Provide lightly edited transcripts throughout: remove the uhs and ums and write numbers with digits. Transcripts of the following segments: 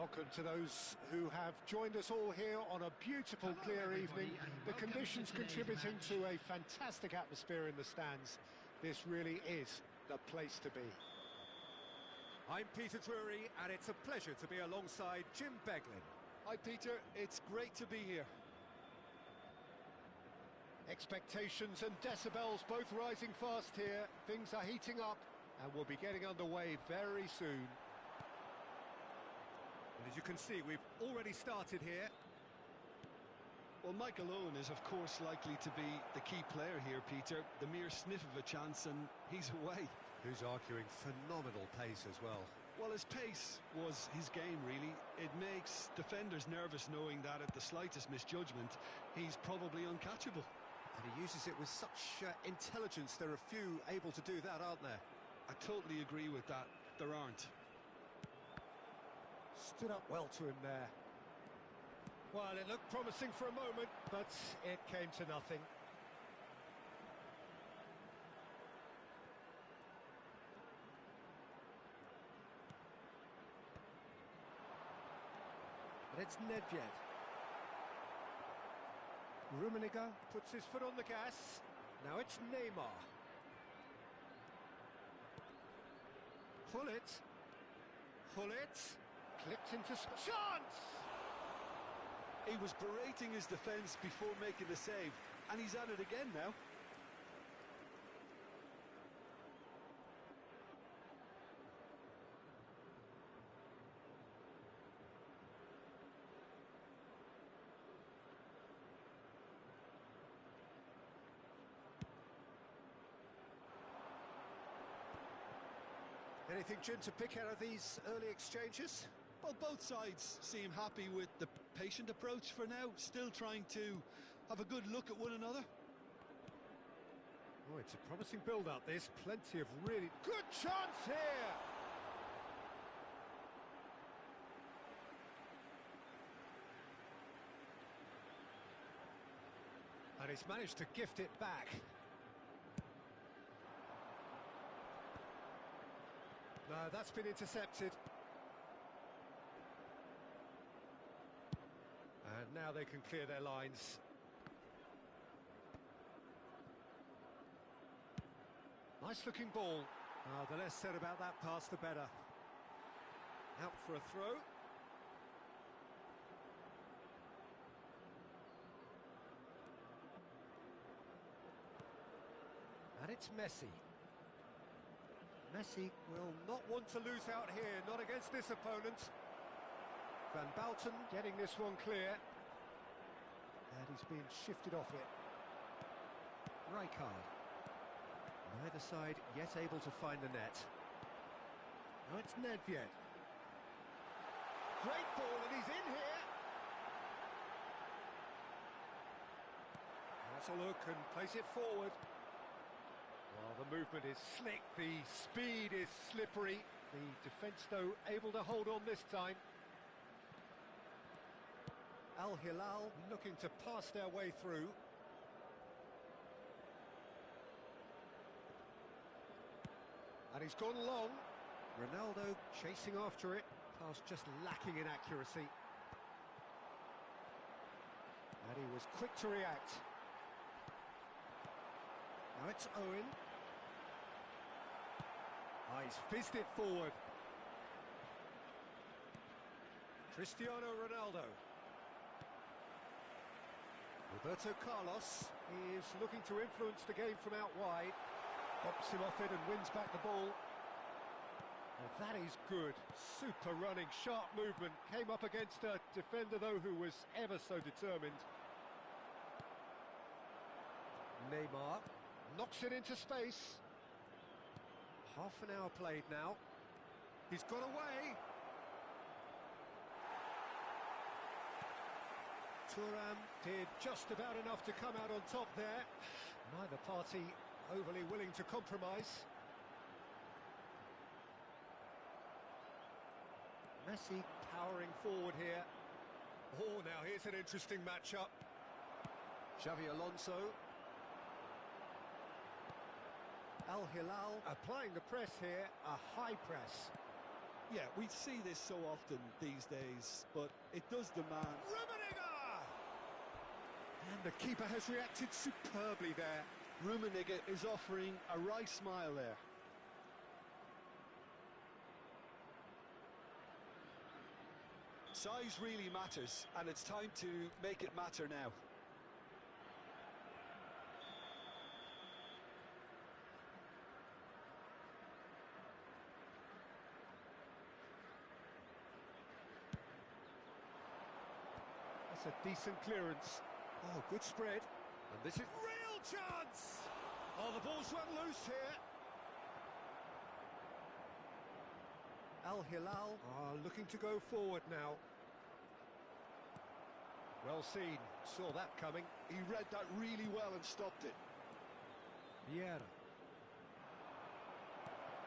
Welcome to those who have joined us all here on a beautiful, clear evening. The conditions contributing to a fantastic atmosphere in the stands. This really is the place to be. I'm Peter Drury, and it's a pleasure to be alongside Jim Beglin. Hi Peter, it's great to be here. Expectations and decibels both rising fast here. Things are heating up and we'll be getting underway very soon. And as you can see, we've already started here. Well, Michael Owen is of course likely to be the key player here, Peter. The mere sniff of a chance and he's away. Who's arguing phenomenal pace as well. Well, his pace was his game, really. It makes defenders nervous knowing that at the slightest misjudgment, he's probably uncatchable. And he uses it with such intelligence. There are few able to do that, aren't there? I totally agree with that. There aren't. Stood up well to him there. Well, it looked promising for a moment, but it came to nothing. And it's Nedved. Rummenigge puts his foot on the gas. Now it's Neymar. Hullet. Clipped into chance! He was berating his defence before making the save, and he's at it again now. Anything, Jim, to pick out of these early exchanges? Well, both sides seem happy with the patient approach for now, still trying to have a good look at one another. Oh, it's a promising build-up, this. Plenty of really good chance here! And he's managed to gift it back. No, that's been intercepted. And now they can clear their lines. Nice looking ball. Oh, the less said about that pass, the better. Out for a throw. And it's Messi. Messi will not want to lose out here, not against this opponent. Van Bouten getting this one clear. And he's being shifted off it. Rijkaard. Neither side yet able to find the net. Now it's Nedved. Great ball, and he's in here. That's a look and plays it forward. Well, the movement is slick, the speed is slippery. The defence, though, able to hold on this time. Al Hilal looking to pass their way through. And he's gone long. Ronaldo chasing after it. Pass just lacking in accuracy. And he was quick to react. Now it's Owen. Oh, he's fizzed it forward. Cristiano Ronaldo. Roberto Carlos is looking to influence the game from out wide. Bops him off it and wins back the ball. Well, that is good. Super running, sharp movement. Came up against a defender, though, who was ever so determined. Neymar knocks it into space. Half an hour played now. He's got away. Thuram did just about enough to come out on top there. Neither party overly willing to compromise. Messi powering forward here. Oh, now here's an interesting matchup. Xavi Alonso. Al Hilal applying the press here, a high press. Yeah, we see this so often these days, but it does demand... Rummenigge! And the keeper has reacted superbly there. Rummenigge is offering a wry smile there. Size really matters, and it's time to make it matter now. That's a decent clearance. Oh, good spread. And this is real chance! Oh, the ball's run loose here. Al Hilal are looking to go forward now. Well seen, saw that coming. He read that really well and stopped it. Vieira.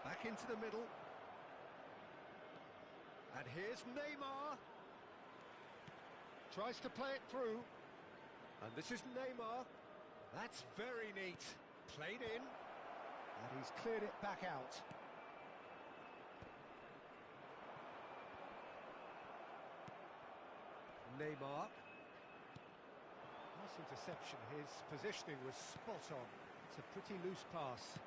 Back into the middle. And here's Neymar. Tries to play it through. And this is Neymar. That's very neat. Played in. And he's cleared it back out. Neymar. Nice interception. His positioning was spot on. It's a pretty loose pass.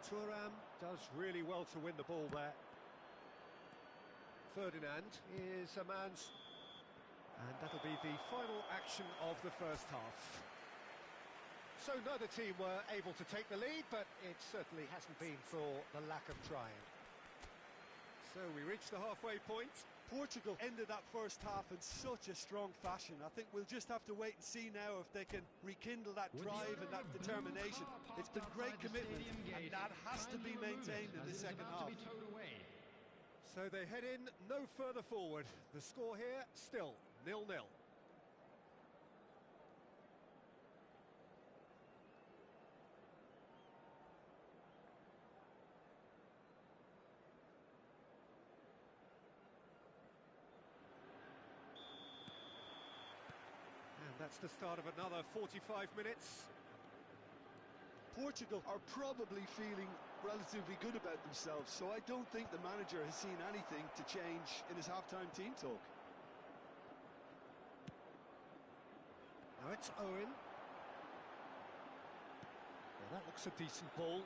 Thuram does really well to win the ball there. Ferdinand is a man's... And that'll be the final action of the first half. So neither team were able to take the lead, but it certainly hasn't been for the lack of trying. So we reach the halfway point. Portugal ended that first half in such a strong fashion. I think we'll just have to wait and see now if they can rekindle that drive and that determination. It's been great commitment, and that has to be maintained in the second half. So they head in no further forward. The score here still 0-0. That's the start of another 45 minutes. Portugal are probably feeling relatively good about themselves, so I don't think the manager has seen anything to change in his half-time team talk. Now it's Owen. Well, that looks a decent ball.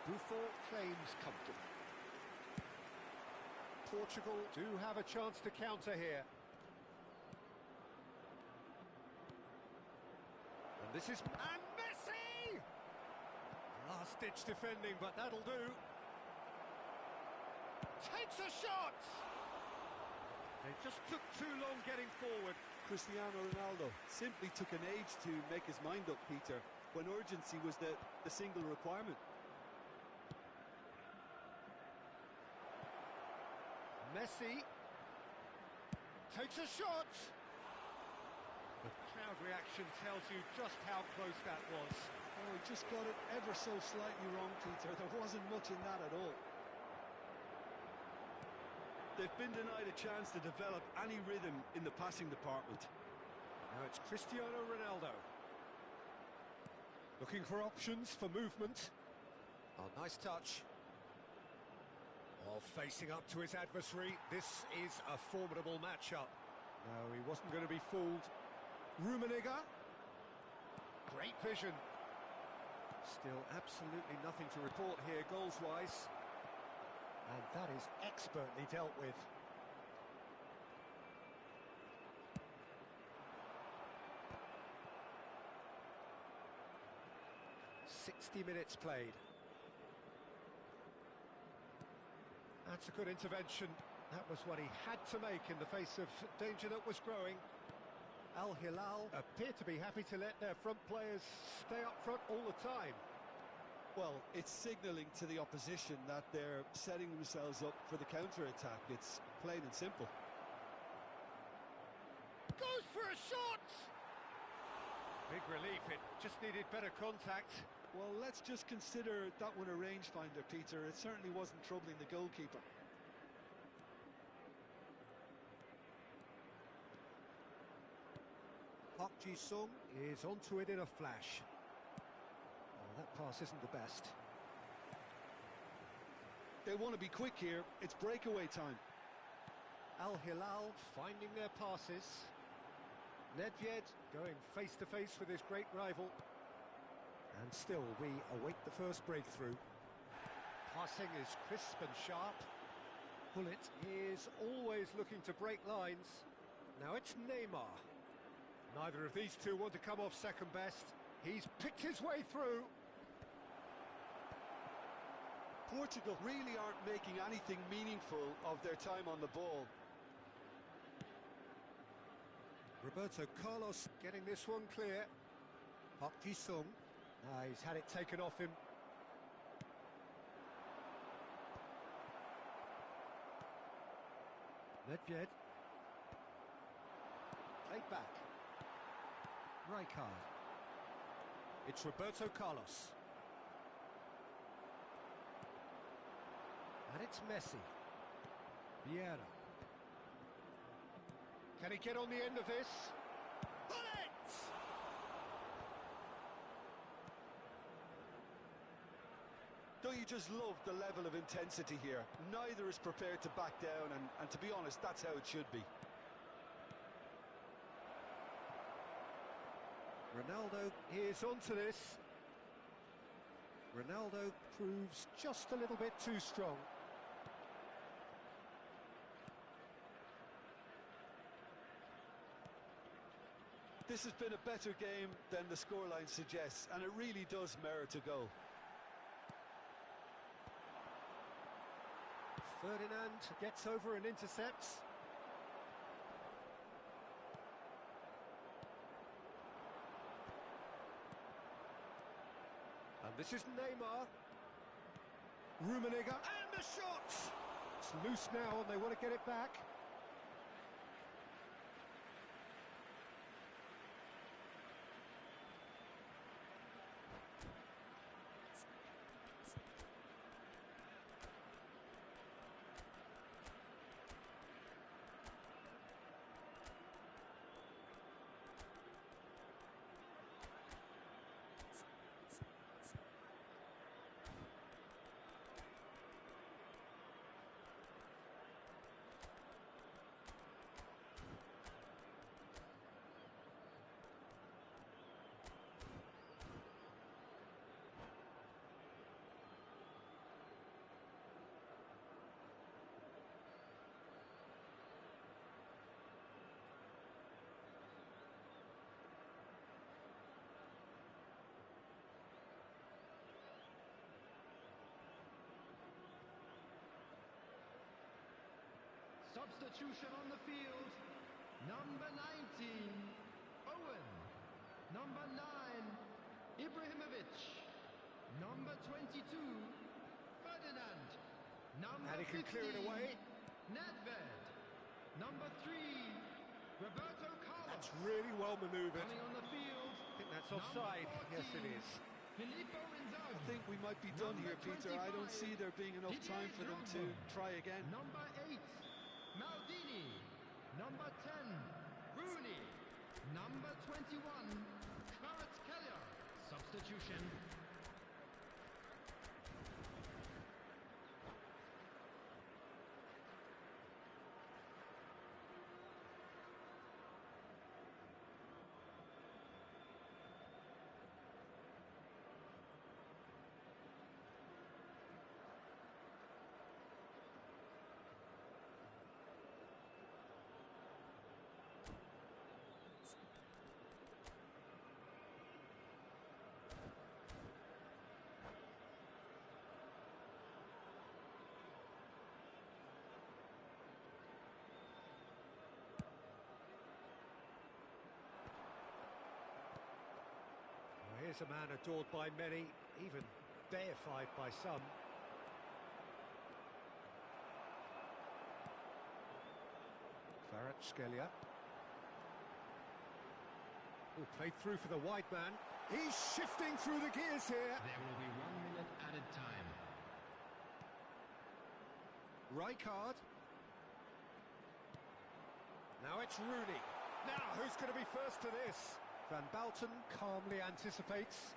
Buffon claims comfortable. Portugal do have a chance to counter here. And this is... And Messi! Last-ditch defending, but that'll do. Takes a shot! They just took too long getting forward. Cristiano Ronaldo simply took an age to make his mind up, Peter, when urgency was the single requirement. Messi takes a shot. The crowd reaction tells you just how close that was. Oh, he just got it ever so slightly wrong, Peter. There wasn't much in that at all. They've been denied a chance to develop any rhythm in the passing department. Now it's Cristiano Ronaldo. Looking for options for movement. Oh, nice touch. While facing up to his adversary, this is a formidable matchup. No, he wasn't going to be fooled. Rummenigge. Great vision. Still absolutely nothing to report here goals-wise. And that is expertly dealt with. "60 minutes played." That's a good intervention. That was what he had to make in the face of danger that was growing. Al Hilal appear to be happy to let their front players stay up front all the time. Well, it's signalling to the opposition that they're setting themselves up for the counter-attack. It's plain and simple. Goes for a shot! Big relief, it just needed better contact. Well, let's just consider that one a rangefinder, Peter. It certainly wasn't troubling the goalkeeper. Park Ji-sung is onto it in a flash. Oh, that pass isn't the best. They want to be quick here. It's breakaway time. Al Hilal finding their passes. Nedved going face-to-face with his great rival. And still, we await the first breakthrough. Passing is crisp and sharp. Bullet is always looking to break lines. Now it's Neymar. Neither of these two want to come off second best. He's picked his way through. Portugal really aren't making anything meaningful of their time on the ball. Roberto Carlos getting this one clear. Park Ji-sung. He's had it taken off him. Nedved. Played back. Rijkaard. It's Roberto Carlos. And it's Messi. Vieira. Can he get on the end of this? Bullet! Don't you just love the level of intensity here? Neither is prepared to back down, and to be honest, that's how it should be. Ronaldo is onto this. Ronaldo proves just a little bit too strong. This has been a better game than the scoreline suggests, and it really does merit a goal. Ferdinand gets over and intercepts. And this is Neymar. Rummenigge, and the shot! It's loose now, and they want to get it back. Substitution on the field. Number 19, Owen. Number 9, Ibrahimovic. Number 22, Ferdinand. Number And he can 15, clear it away. Nedved. Number 3, Roberto Carlos. That's really well manoeuvred. Coming on the field. I think that's offside. Yes, it is. Filippo Inzaghi. I think we might be done Number here, Peter. I don't 25, see there being enough Didier time for them to Drogba. try again. Number 8, Maldini. Number 10, Rooney. Number 21, Kvaratskhelia. Substitution. Here's a man adored by many, even deified by some. Kvaratskhelia. Played through for the wide man. He's shifting through the gears here. There will be 1 minute added time. Rijkaard. Now it's Rooney. Now, who's going to be first to this? Van Bouten calmly anticipates.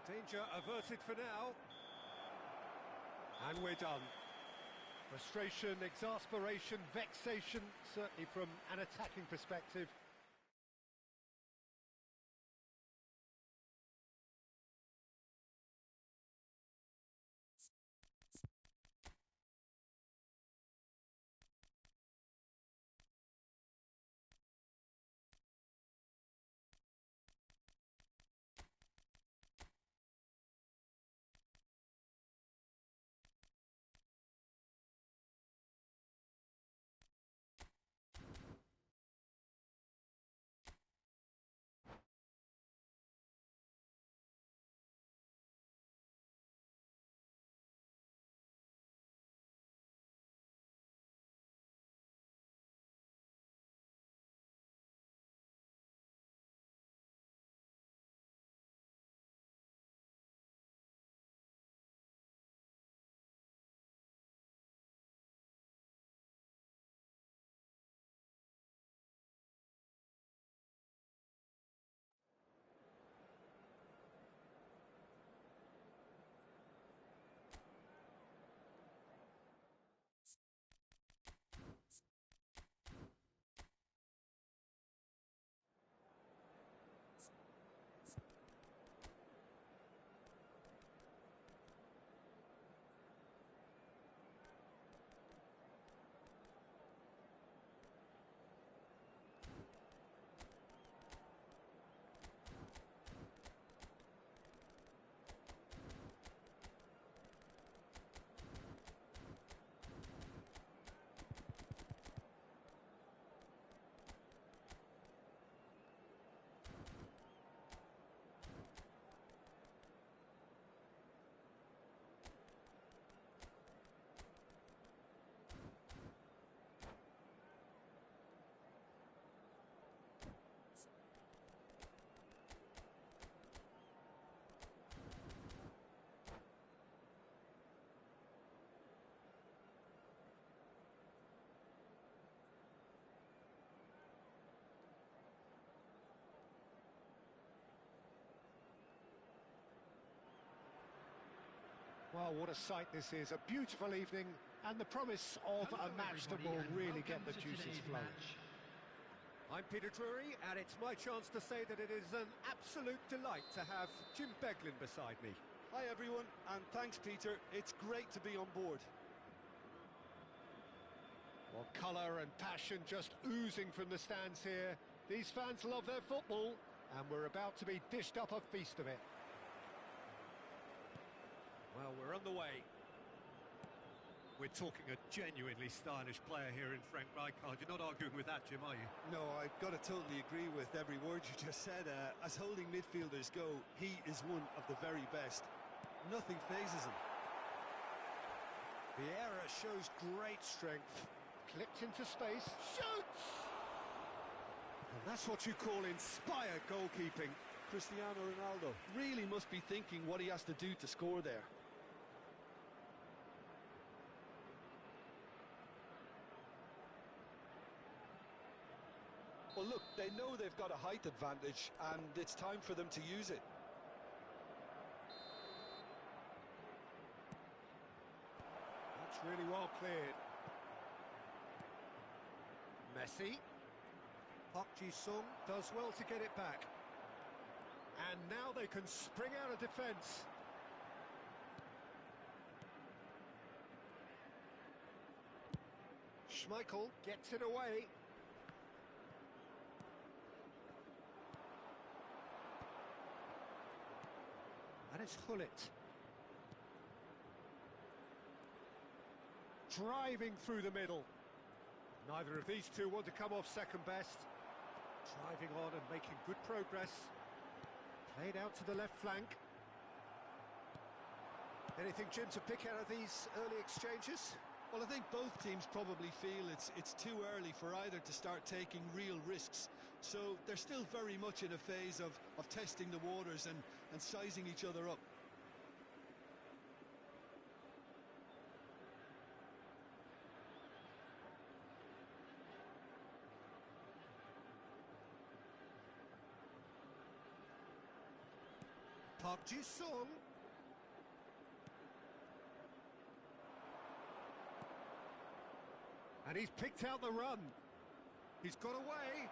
Danger averted for now. And we're done. Frustration, exasperation, vexation, certainly from an attacking perspective. Well, what a sight this is. A beautiful evening and the promise of a match that will really get the juices flowing. I'm Peter Drury, and it's my chance to say that it is an absolute delight to have Jim Beglin beside me. Hi everyone, and thanks Peter. It's great to be on board. Well, colour and passion just oozing from the stands here. These fans love their football, and we're about to be dished up a feast of it. Well, we're on the way. We're talking a genuinely stylish player here in Frank Rijkaard. You're not arguing with that, Jim, are you? No, I've got to totally agree with every word you just said. As holding midfielders go, he is one of the very best. Nothing phases him. The error shows great strength. Clipped into space, shoots! And that's what you call inspired goalkeeping. Cristiano Ronaldo really must be thinking what he has to do to score there. Well, look, they know they've got a height advantage, and it's time for them to use it. That's really well cleared. Messi. Park Ji-sung does well to get it back. And now they can spring out of defence. Schmeichel gets it away. And it's Hullet. Driving through the middle. Neither of these two want to come off second best. Driving on and making good progress. Played out to the left flank. Anything, Jim, to pick out of these early exchanges? Well, I think both teams probably feel it's too early for either to start taking real risks. So they're still very much in a phase of testing the waters and sizing each other up. Park Ji-sung. And he's picked out the run. He's got away.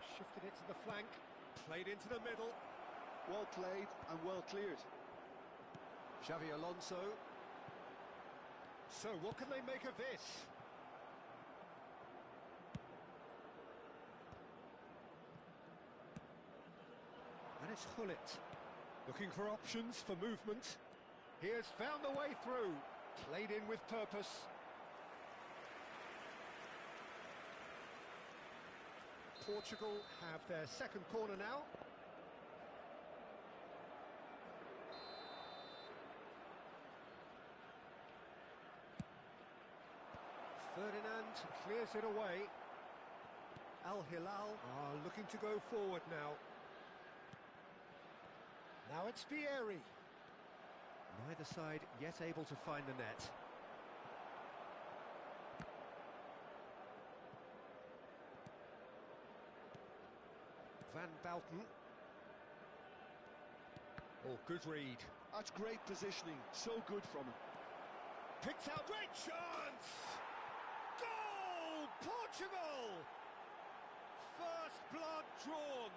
He shifted it to the flank. Played into the middle. Well played and well cleared. Xavi Alonso. So what can they make of this? And it's Hullet. Looking for options for movement. He has found the way through. Played in with purpose. Portugal have their second corner now. Ferdinand clears it away. Al Hilal are looking to go forward now. Now it's Vieri. Neither side yet able to find the net. Van Bouten. Oh, good read. That's great positioning. So good from him. Picked out, great chance! Goal! Portugal! First blood drawn.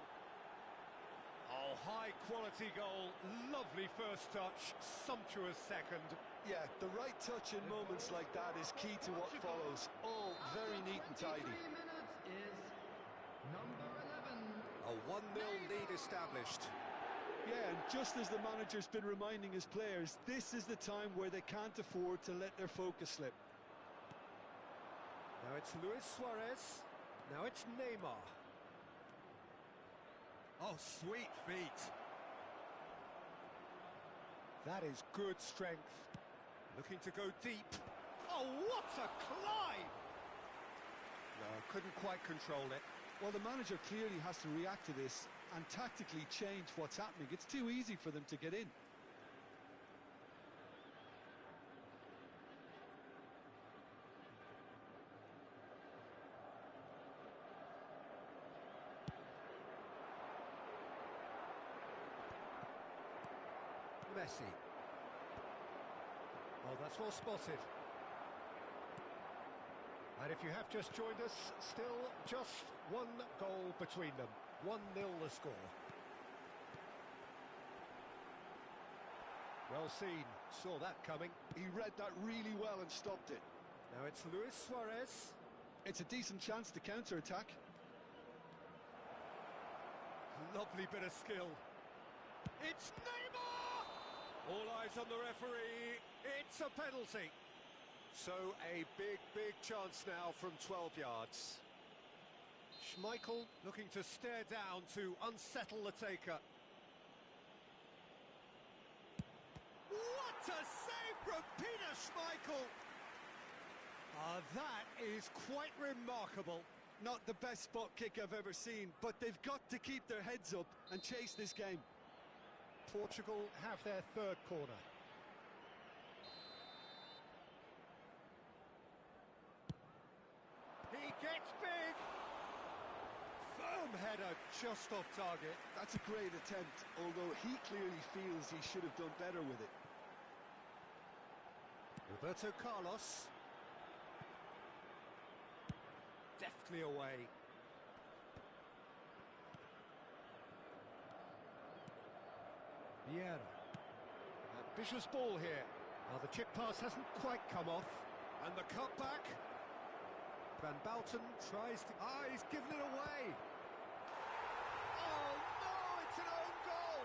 Oh, high quality goal. Lovely first touch. Sumptuous second. Yeah, the right touch in moments like that is key to what follows. All very neat and tidy. 23 minutes is number 11. A 1-0 lead established. Yeah, and just as the manager's been reminding his players, this is the time where they can't afford to let their focus slip. Now it's Luis Suarez. Now it's Neymar. Oh, sweet feet. That is good strength. Looking to go deep. Oh, what a climb! No, couldn't quite control it. Well, the manager clearly has to react to this and tactically change what's happening. It's too easy for them to get in. Messi. Oh, that's well spotted. And if you have just joined us, still just one goal between them. 1-0 the score. Well seen. Saw that coming. He read that really well and stopped it. Now it's Luis Suarez. It's a decent chance to counter-attack. Lovely bit of skill. It's Neymar! All eyes on the referee. It's a penalty. So a big chance now from 12 yards. Schmeichel Looking to stare down to unsettle the taker. What a save from Peter Schmeichel! That is quite remarkable. Not the best spot kick I've ever seen, but they've got to keep their heads up and chase this game. Portugal have their third corner. He gets big! Firm header just off target. That's a great attempt, although he clearly feels he should have done better with it. Roberto Carlos. Deftly away. Vieira. Ambitious ball here. Now the chip pass hasn't quite come off. And the cutback. Van Bouten tries to... he's given it away. Oh no, it's an own goal.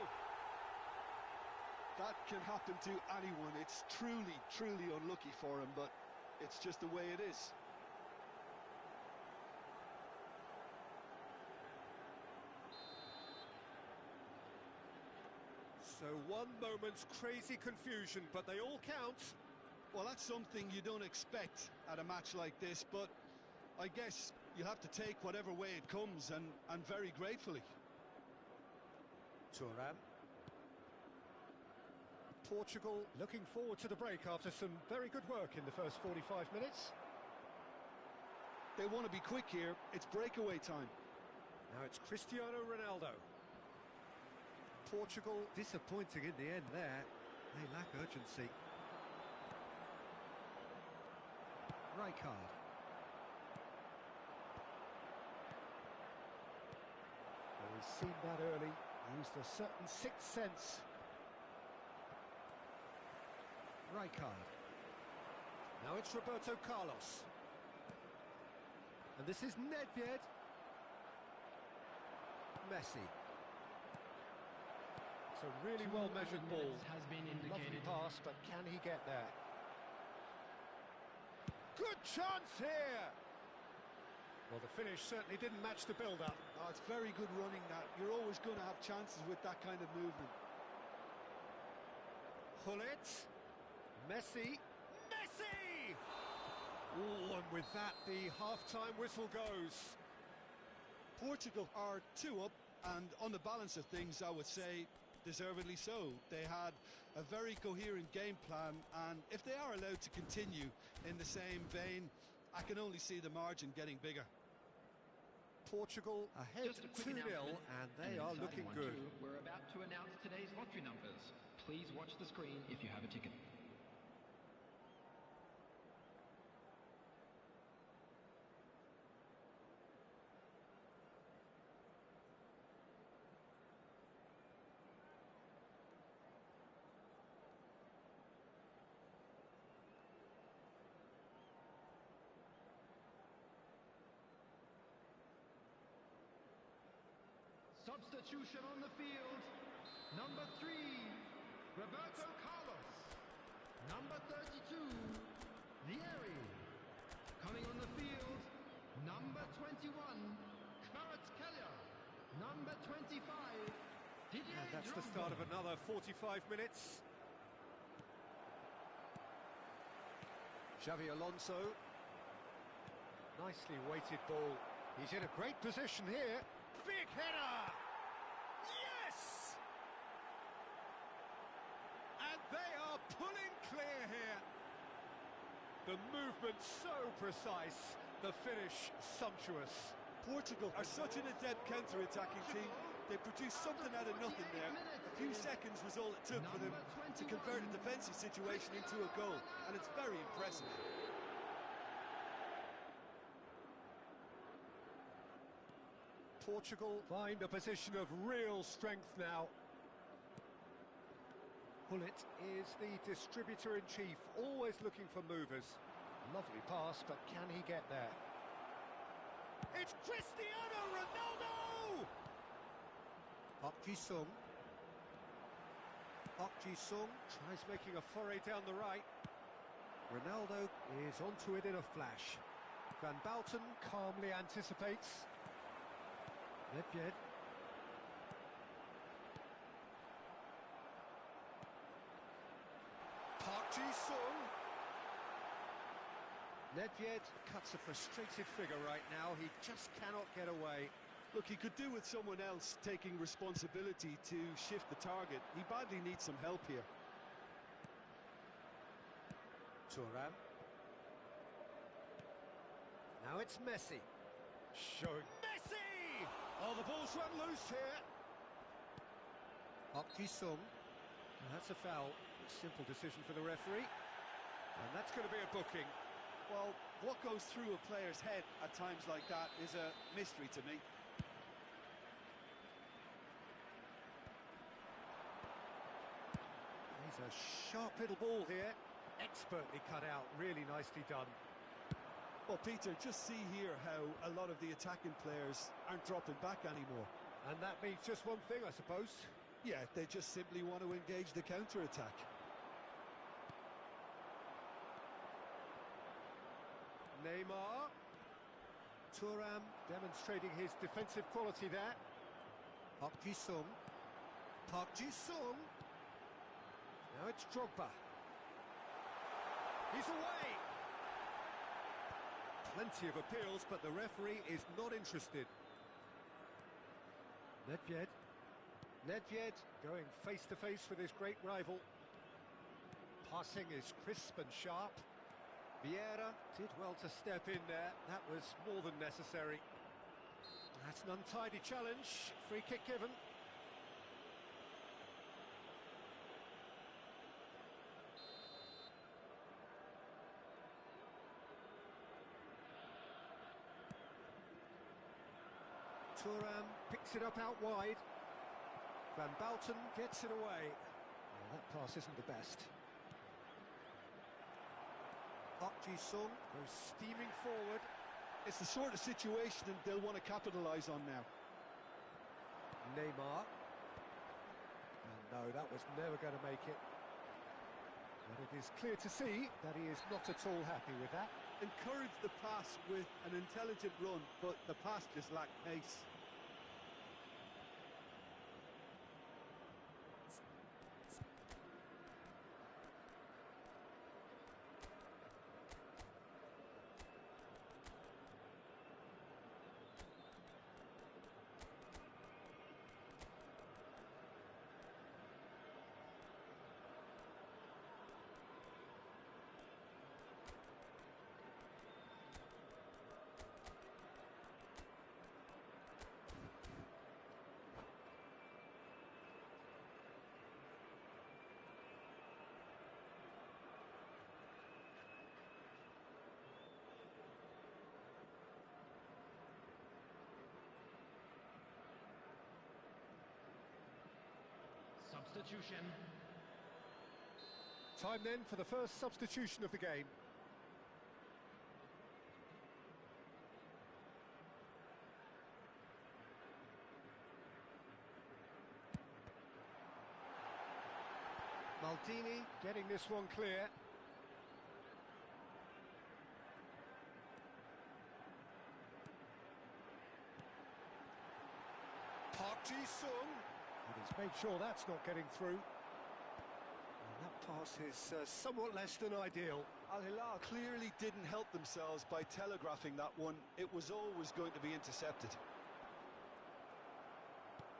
That can happen to anyone. It's truly unlucky for him, but it's just the way it is. So 1 moment's crazy confusion, but they all count. Well, that's something you don't expect at a match like this, but I guess you have to take whatever way it comes, and very gratefully. Thuram. Portugal looking forward to the break after some very good work in the first 45 minutes. They want to be quick here. It's breakaway time. Now it's Cristiano Ronaldo. Portugal disappointing in the end there. They lack urgency. Rijkaard. Well, he's seen that early, used a certain sixth sense. Rijkaard. Now it's Roberto Carlos. And this is Nedved. Messi. It's a really well-measured ball. Has been Lovely indicated. pass, but can he get there? Good chance here! Well, the finish certainly didn't match the build-up. Oh, it's very good running that. You're always going to have chances with that kind of movement. Gullit. Messi. Messi! Oh, and with that, the half-time whistle goes. Portugal are 2 up, and on the balance of things, I would say deservedly so. They had a very coherent game plan, and if they are allowed to continue in the same vein, I can only see the margin getting bigger. Portugal ahead Just a quick 2-0, announcement. and they An are exciting looking one good. too. We're about to announce today's lottery numbers. Please watch the screen if you have a ticket. Substitution on the field. Number 3, Roberto Carlos. Number 32, Vieri. Coming on the field, number 21, Kvaratskhelia. Number 25, Didier And that's the Drogba. start of another 45 minutes. Xavi Alonso. Nicely weighted ball. He's in a great position here. Big header! Yes! And they are pulling clear here. The movement so precise, the finish sumptuous. Portugal are such an adept counter-attacking team. They produced something out of nothing there. A few seconds was all it took for them to convert a defensive situation into a goal, and it's very impressive. Portugal find a position of real strength now. Gullit is the distributor-in-chief, always looking for movers. Lovely pass, but can he get there? It's Cristiano Ronaldo! Park Ji-sung. Park Ji-sung tries making a foray down the right. Ronaldo is onto it in a flash. Van Bouten calmly anticipates. Nedved. Park Ji-sung. Nedved cuts a frustrated figure right now. He just cannot get away. Look, he could do with someone else taking responsibility to shift the target. He badly needs some help here. Thuram. Now it's Messi. Showing Messi! Oh, the ball's run loose here. Park Ji-sung. That's a foul. Simple decision for the referee. And that's going to be a booking. Well, what goes through a player's head at times like that is a mystery to me. He's a sharp little ball here. Expertly cut out. Really nicely done. Well, Peter, just see here how a lot of the attacking players aren't dropping back anymore. And that means just one thing, I suppose. Yeah, they just simply want to engage the counter-attack. Neymar. Thuram demonstrating his defensive quality there. Park Ji-sung. Park Ji-sung. Now it's Drogba. He's away. Plenty of appeals, but the referee is not interested. Nedved. Nedved going face-to-face with his great rival. Passing is crisp and sharp. Vieira did well to step in there. That was more than necessary. That's an untidy challenge. Free kick given. Thuram picks it up out wide. Van Bouten gets it away. Well, that pass isn't the best. Park Ji-sung goes steaming forward. It's the sort of situation that they'll want to capitalise on now. Neymar. And no, that was never going to make it. But it is clear to see that he is not at all happy with that. Encourage the pass with an intelligent run, but the pass just lacked pace. Substitution. Time then for the first substitution of the game. Maldini getting this one clear. Park Ji-sung. And he's made sure that's not getting through. And that pass is somewhat less than ideal. Al Hilal clearly didn't help themselves by telegraphing that one. It was always going to be intercepted.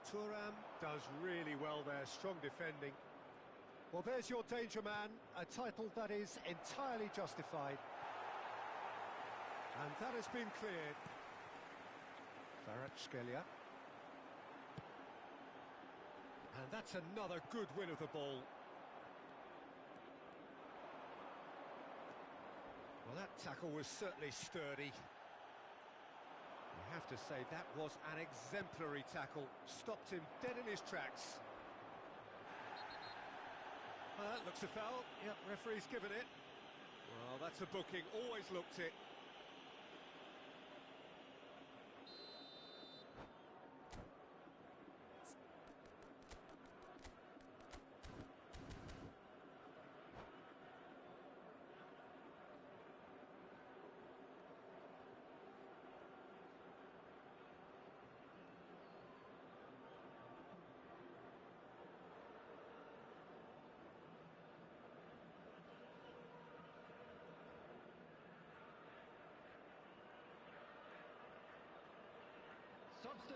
Thuram does really well there, strong defending. Well, there's your danger man, a title that is entirely justified. And that has been cleared. Kvaratskhelia. And that's another good win of the ball. Well, that tackle was certainly sturdy. You have to say that was an exemplary tackle. Stopped him dead in his tracks. That looks a foul. Yep, referee's given it. Well, that's a booking. Always looked it.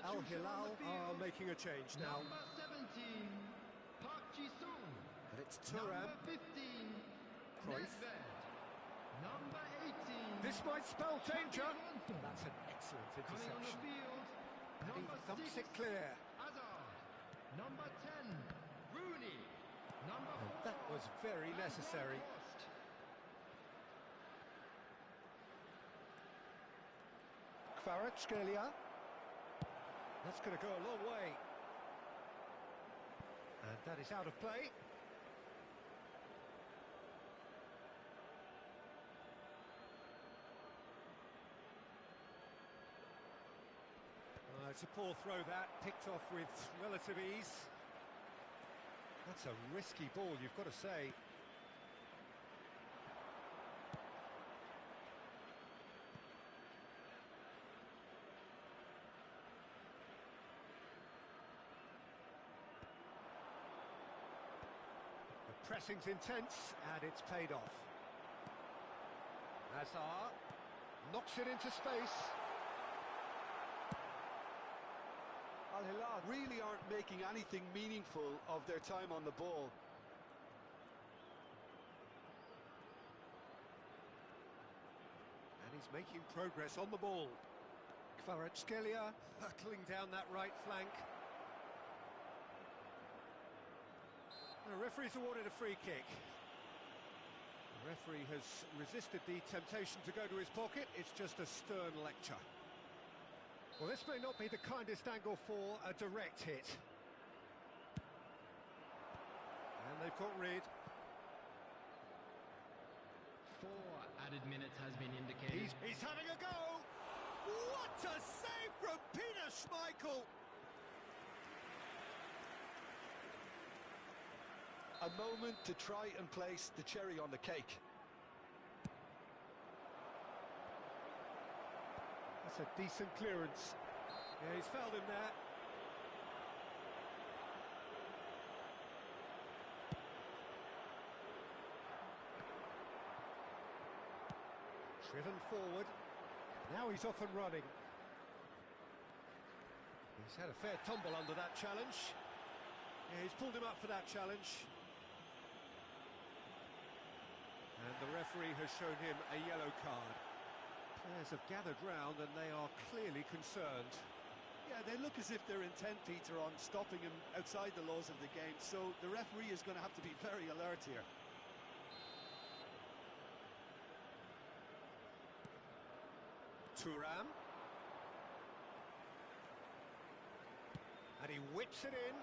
Al Hilal are making a change now. Number 17, Park Ji-sung. And it's Thuram. Number 15, Cruyff. Nedved. Number 18. This might spell danger. That's an excellent Coming on the interception. field. And he Number thumps 6, it clear. Hazard. Number 10, Rooney. Number And 4, that was very necessary. Weghorst. Kvaratskhelia. That's going to go a long way. And that is out of play. It's a poor throw that, picked off with relative ease. That's a risky ball, you've got to say. Pressing's intense, and it's paid off. Hazard knocks it into space. Al Hilal really aren't making anything meaningful of their time on the ball. And he's making progress on the ball. Kvaratskhelia hurtling down that right flank. The referee's awarded a free kick. The referee has resisted the temptation to go to his pocket. It's just a stern lecture. Well, this may not be the kindest angle for a direct hit. And they've got rid. 4 added minutes has been indicated. He's having a go! What a save from Peter Schmeichel! A moment to try and place the cherry on the cake. That's a decent clearance. Yeah, he's fouled him there. Driven forward. Now he's off and running. He's had a fair tumble under that challenge. Yeah, he's pulled him up for that challenge. And the referee has shown him a yellow card. Players have gathered round and they are clearly concerned. Yeah, they look as if they're intent, Peter, on stopping him outside the laws of the game, so the referee is going to have to be very alert here. Thuram. And he whips it in.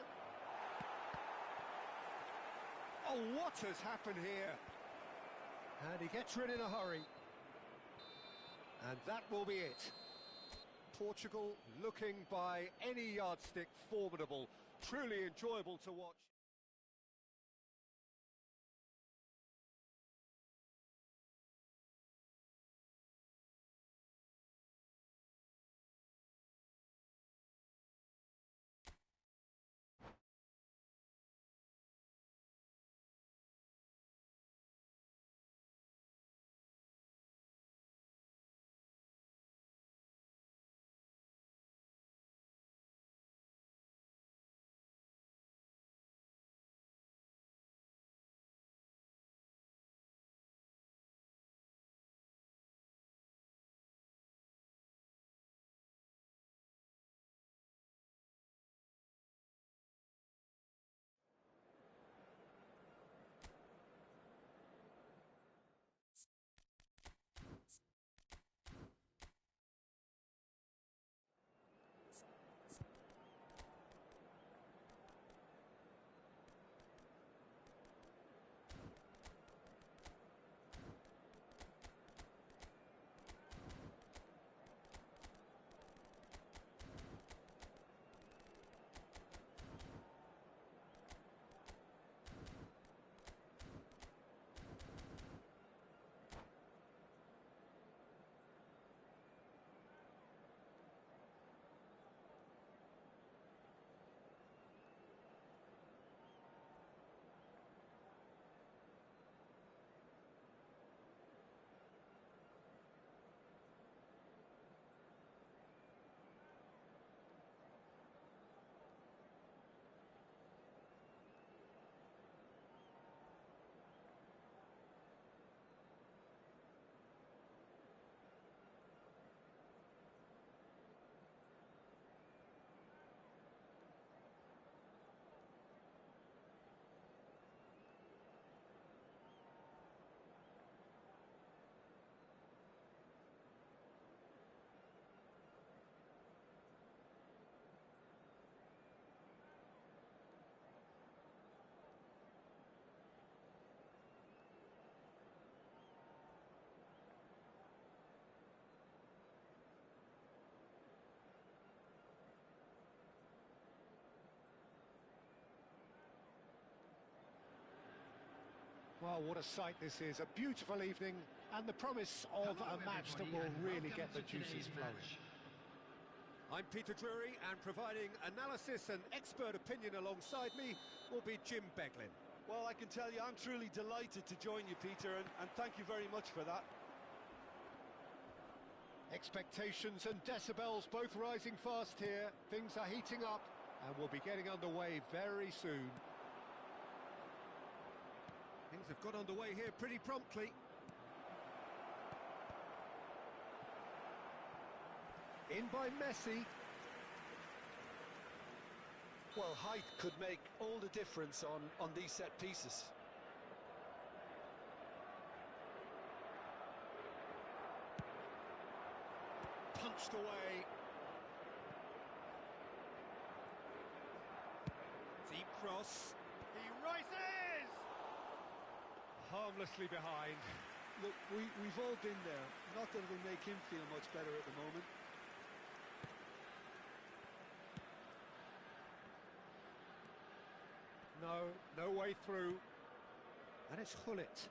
Oh, what has happened here? And he gets rid in a hurry. And that will be it. Portugal looking by any yardstick formidable. Truly enjoyable to watch. Well, what a sight this is. A beautiful evening and the promise of a match that will really get the juices flowing. I'm Peter Drury, and providing analysis and expert opinion alongside me will be Jim Beglin. Well, I can tell you, I'm truly delighted to join you, Peter, and thank you very much for that. Expectations and decibels both rising fast here. Things are heating up and we'll be getting underway very soon. Things have got underway here pretty promptly. In by Messi. Well, height could make all the difference on these set pieces. Punched away. cross. He rises! Harmlessly behind. Look, we've all been there. Not that it'll make him feel much better at the moment. No way through. And it's Hullet.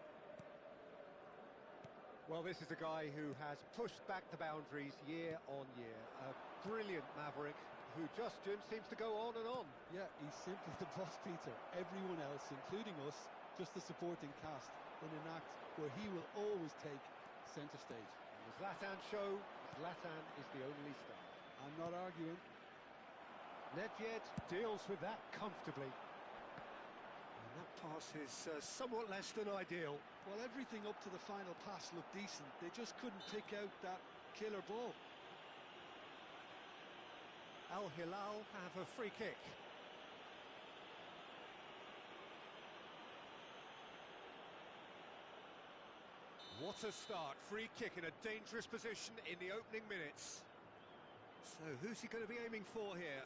Well, this is a guy who has pushed back the boundaries year on year. A brilliant maverick who just seems to go on and on. Yeah, he's simply the boss, Peter. Everyone else, including us, just the supporting cast in an act where he will always take centre stage. And the Zlatan show, Zlatan is the only star. I'm not arguing. Nedved deals with that comfortably. And that pass is somewhat less than ideal. Well, everything up to the final pass looked decent. They just couldn't pick out that killer ball. Al Hilal have a free kick. What a start. Free kick in a dangerous position in the opening minutes. So who's he going to be aiming for here?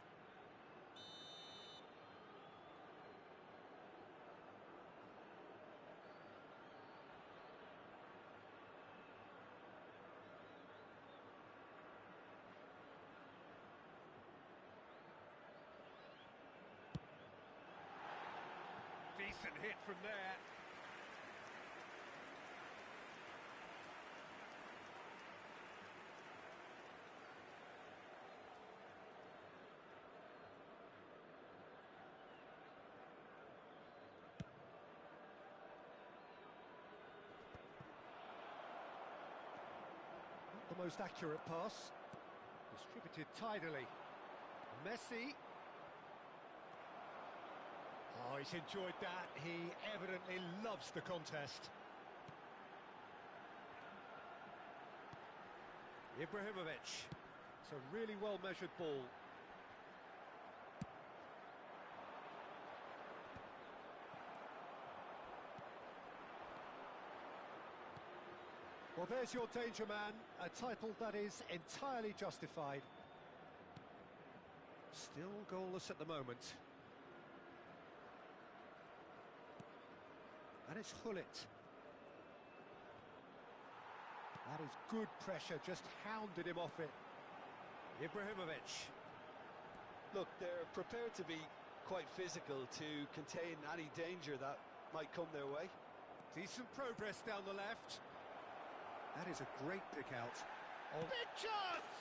Decent hit from there. Not the most accurate pass. Distributed tidily. Messi. Oh, he's enjoyed that. He evidently loves the contest. Ibrahimovic. It's a really well-measured ball. Well, there's your danger man, a title that is entirely justified. Still goalless at the moment. And it's Hullet. That is good pressure, just hounded him off it. Ibrahimovic. Look, they're prepared to be quite physical to contain any danger that might come their way. Decent progress down the left. That is a great pick out. Oh. Big chance!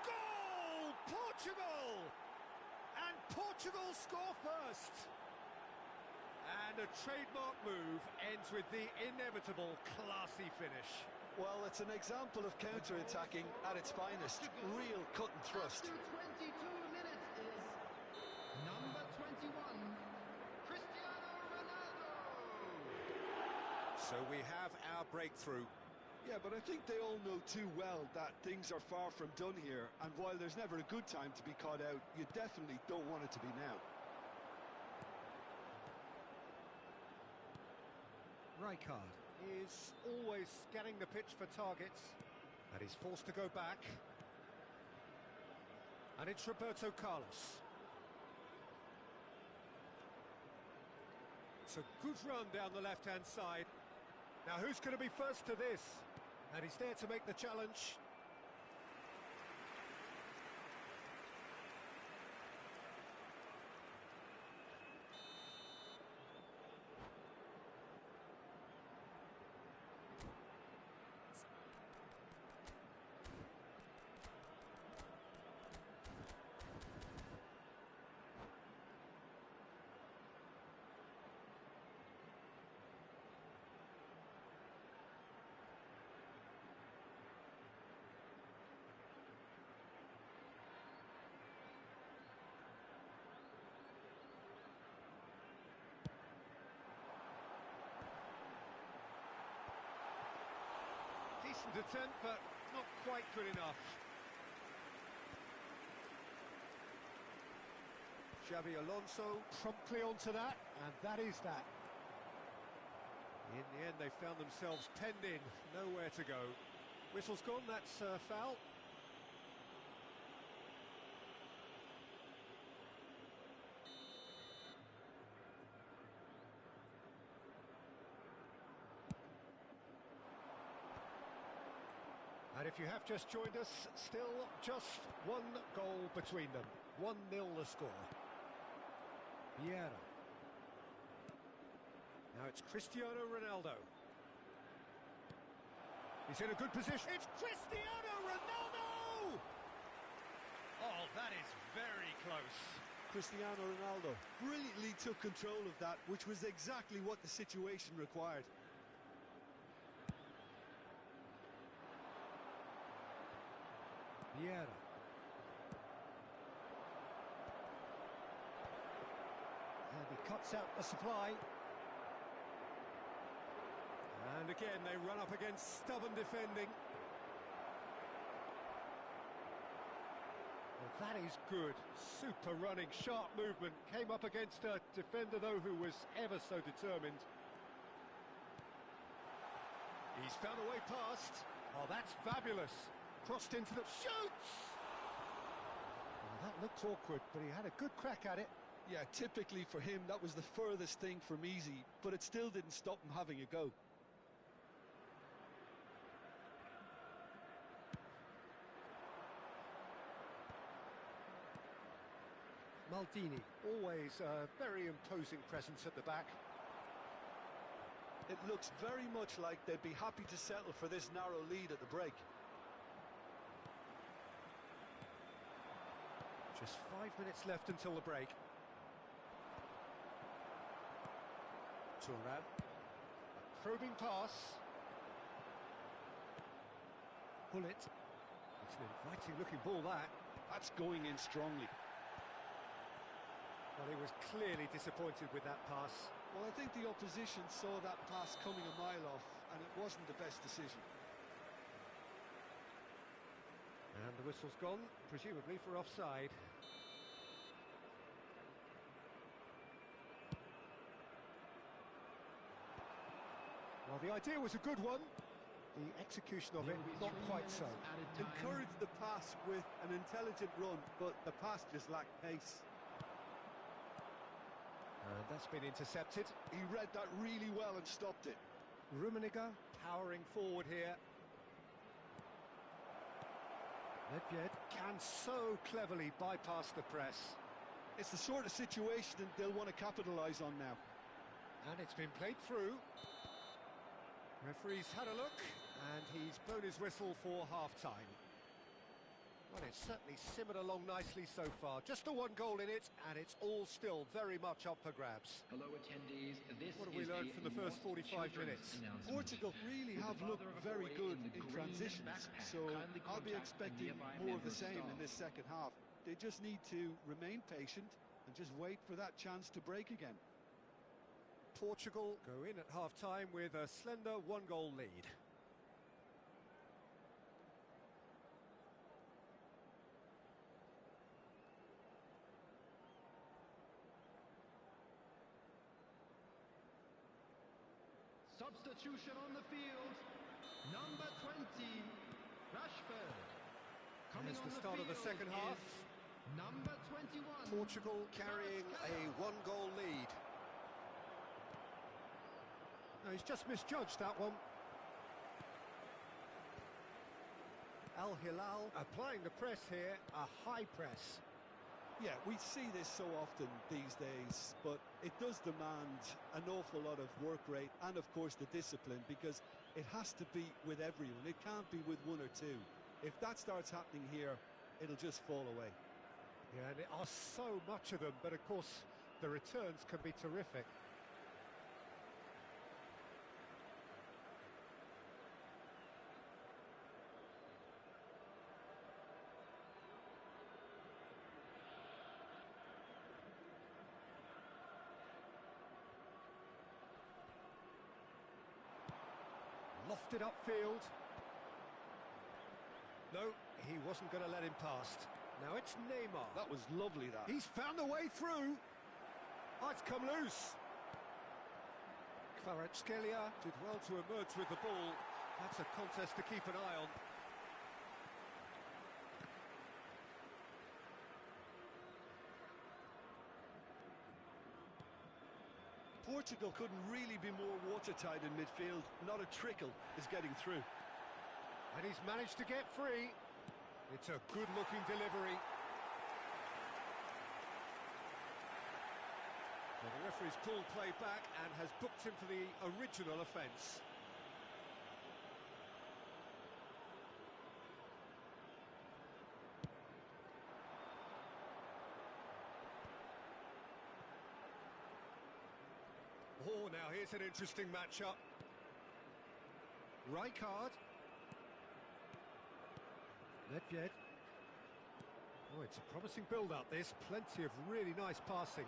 Goal! Portugal! And Portugal score first. And a trademark move ends with the inevitable classy finish. Well, it's an example of counter-attacking at its finest. Real cut and thrust. After 22 minutes is number 21, Cristiano Ronaldo. So we have our breakthrough. Yeah, but I think they all know too well that things are far from done here, and while there's never a good time to be caught out, you definitely don't want it to be now. Rijkaard is always scanning the pitch for targets, and he's forced to go back. And it's Roberto Carlos. It's a good run down the left-hand side. Now who's going to be first to this? And he's there to make the challenge. Decent attempt, but not quite good enough. Xabi Alonso promptly onto that, and that is that. In the end, they found themselves penned in, nowhere to go. Whistle's gone, that's foul. And if you have just joined us, still just one goal between them. 1-0 the score. Vieira. Now it's Cristiano Ronaldo. He's in a good position. It's Cristiano Ronaldo! Oh, that is very close. Cristiano Ronaldo brilliantly took control of that, which was exactly what the situation required. Vieira. And he cuts out the supply. And again, they run up against stubborn defending. Well, that is good. Super running, sharp movement. Came up against a defender, though, who was ever so determined. He's found a way past. Oh, that's fabulous. Crossed into the... Shoots! Well, that looked awkward, but he had a good crack at it. Yeah, typically for him, that was the furthest thing from easy, but it still didn't stop him having a go. Maldini, always a very imposing presence at the back. It looks very much like they'd be happy to settle for this narrow lead at the break. Just 5 minutes left until the break. Thuram. A probing pass. Pull it. It's an inviting looking ball, that. That's going in strongly. Well, he was clearly disappointed with that pass. Well, I think the opposition saw that pass coming a mile off, and it wasn't the best decision. And the whistle's gone, presumably for offside. Well, the idea was a good one. The execution of it, not quite so. Encouraged the pass with an intelligent run, but the pass just lacked pace. And that's been intercepted. He read that really well and stopped it. Rummenigge powering forward here. Nedved can so cleverly bypass the press. It's the sort of situation that they'll want to capitalise on now. And it's been played through. Referee's had a look, and he's blown his whistle for half-time. Well, it's certainly simmered along nicely so far. Just the one goal in it, and it's all still very much up for grabs. Hello attendees, this What have we learned from the first 45 minutes? Portugal really have looked very good in transitions, so I'll be expecting more of the same in this second half. They just need to remain patient and just wait for that chance to break again. Portugal go in at half-time with a slender one-goal lead. Substitution on the field. Number 20, Rashford. As the start of the second half, Number 21. Portugal carrying a one-goal lead. No, he's just misjudged that one. Al Hilal applying the press here, a high press. Yeah, we see this so often these days, but it does demand an awful lot of work rate and, of course, the discipline, because it has to be with everyone. It can't be with one or two. If that starts happening here, it'll just fall away. Yeah, and there are so much of them, but, of course, the returns can be terrific. Lofted upfield. No, he wasn't going to let him past. Now it's Neymar. That was lovely, that. He's found a way through. Oh, it's come loose. Kvaratskhelia did well to emerge with the ball. That's a contest to keep an eye on. Portugal couldn't really be more watertight in midfield. Not a trickle is getting through. And he's managed to get free. It's a good-looking delivery. Well, the referee's pulled play back and has booked him for the original offence. Oh, now here's an interesting matchup. Rijkaard. Nedved. Oh, it's a promising build-up, this. Plenty of really nice passing.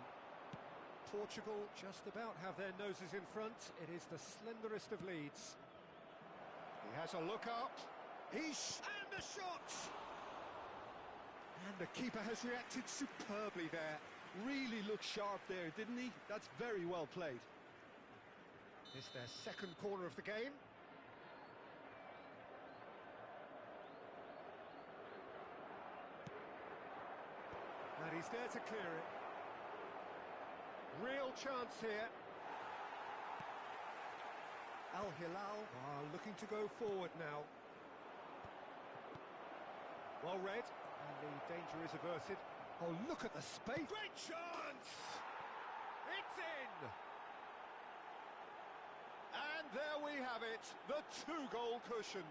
Portugal just about have their noses in front. It is the slenderest of leads. He has a look up. And a shot! And the keeper has reacted superbly there. Really looked sharp there, didn't he? That's very well played. It's their second corner of the game. And he's there to clear it. Real chance here. Al Hilal are looking to go forward now. Well read, and the danger is averted. Oh, look at the space. Great chance! It's in! And there we have it, the two-goal cushion.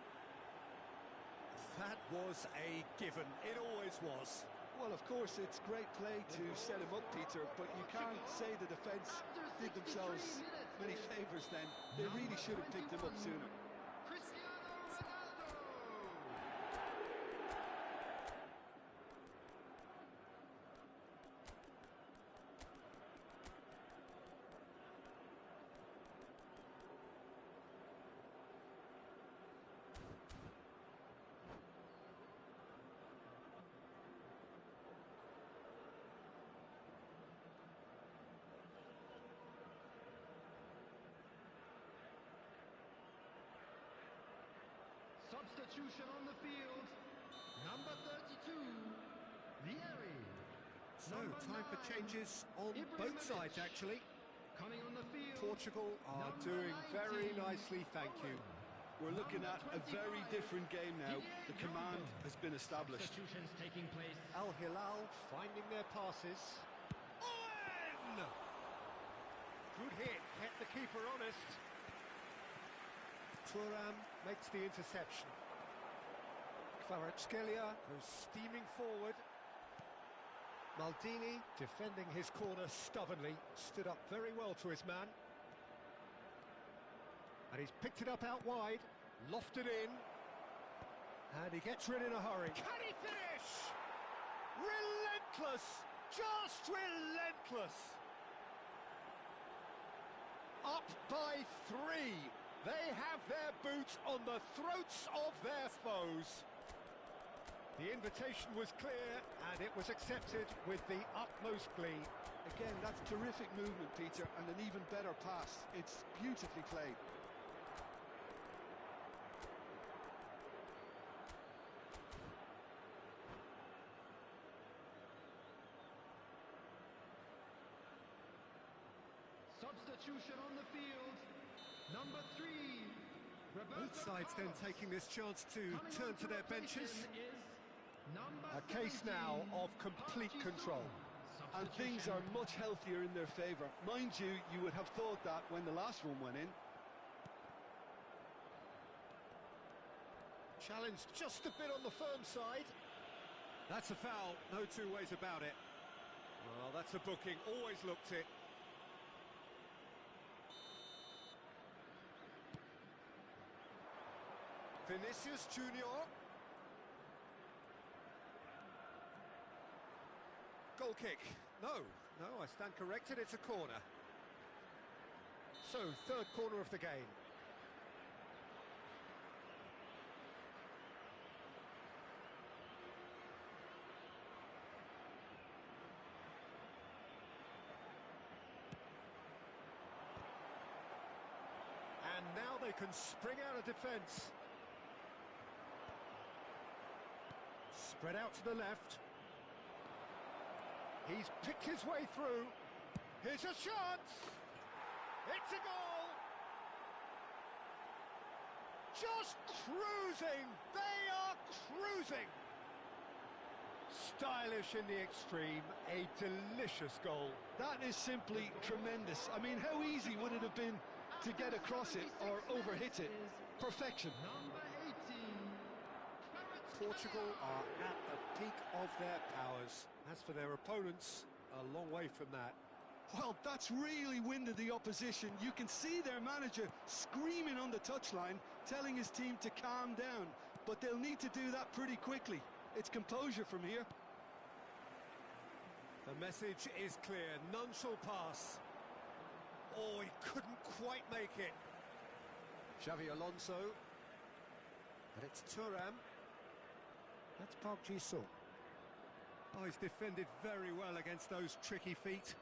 That was a given, it always was. Well, of course, it's great play to set him up, Peter, but you can't say the defence did themselves many favours then. They really should have picked him up sooner. Substitution on the field. Number 32, Vieri. So, time for changes on both sides, actually. Coming on the field. Portugal are doing very nicely, thank you. We're looking at a very different game now. The command has been established. Substitutions taking place. Al Hilal finding their passes. Owen! Good hit, kept the keeper honest. Thuram makes the interception. Kvaratskhelia goes steaming forward. Maldini, defending his corner stubbornly, stood up very well to his man. And he's picked it up out wide, lofted in, and he gets rid in a hurry. Can he finish? Relentless! Just relentless! Up by 3. They have their boots on the throats of their foes. The invitation was clear, and it was accepted with the utmost glee. Again, that's terrific movement, Peter, and an even better pass. It's beautifully played. Substitution on the field. Number 3. Both sides then taking this chance to turn to their benches. A case now of complete control. And things are much healthier in their favour. Mind you, you would have thought that when the last one went in. Challenge just a bit on the firm side. That's a foul, no two ways about it. Well, that's a booking, always looked it. Vinicius Junior. Goal kick. No, I stand corrected, it's a corner. So, third corner of the game. And now they can spring out of defence. Spread out to the left. He's picked his way through. Here's a chance. It's a goal. just cruising. They are cruising. Stylish in the extreme, a delicious goal. That is simply tremendous. I mean, how easy would it have been to get across it or overhit it? Perfection. Number 18. Portugal are at the peak of their powers. As for their opponents, a long way from that. Well, that's really winded the opposition. You can see their manager screaming on the touchline, telling his team to calm down. But they'll need to do that pretty quickly. It's composure from here. The message is clear, none shall pass. Oh, he couldn't quite make it. Xavi Alonso. And it's Thuram. That's Park Ji-sung. Oh, he's defended very well against those tricky feet.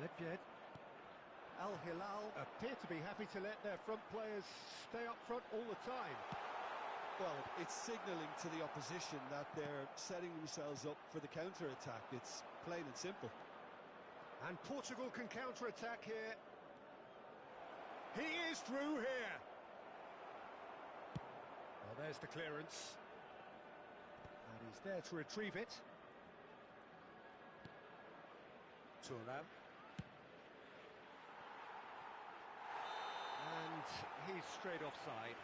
Nedved. Al Hilal appear to be happy to let their front players stay up front all the time. Well, it's signalling to the opposition that they're setting themselves up for the counter-attack. It's plain and simple. And Portugal can counter-attack here. He is through here. Well, there's the clearance. And he's there to retrieve it. Thuram. And he's straight offside.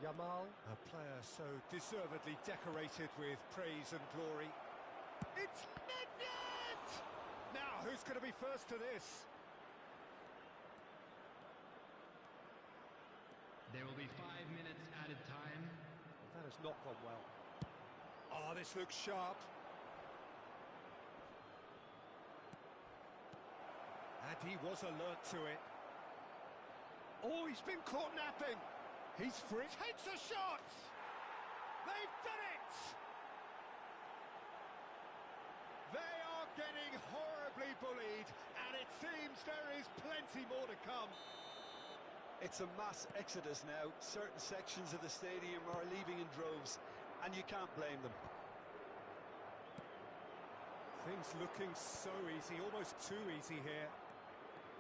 Yamal, a player so deservedly decorated with praise and glory. It's Benz! Now, who's going to be first to this? There will be 5 minutes added time. That has not gone well. Oh, this looks sharp. And he was alert to it. Oh, he's been caught napping. He's free. Takes a shot! They've done it! They are getting horribly bullied, and it seems there is plenty more to come. It's a mass exodus now. Certain sections of the stadium are leaving in droves, and you can't blame them. Things looking so easy, almost too easy here.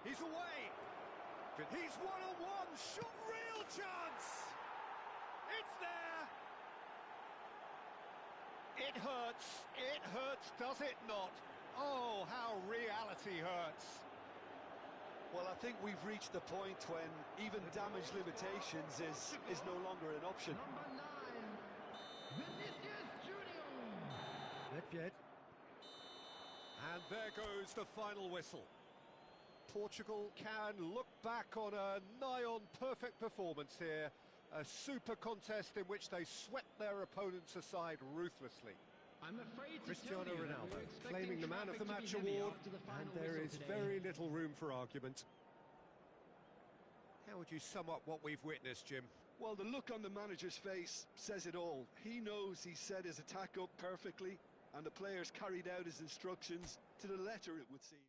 He's away! He's one-on-one! Shot, real chance! It's there! It hurts, does it not? Oh, how reality hurts. Well, I think we've reached the point when even damage limitations is no longer an option. Number 9. Vinicius Junior. Nedved. And there goes the final whistle. Portugal can look back on a nigh-on perfect performance here. A super contest in which they swept their opponents aside ruthlessly. I'm afraid to Cristiano tell you that Ronaldo we're expecting claiming the Man of the traffic Match to be heavy award, after the and final there whistle is today. very little room for argument. How would you sum up what we've witnessed, Jim? Well, the look on the manager's face says it all. He knows he set his attack up perfectly, and the players carried out his instructions to the letter, it would seem.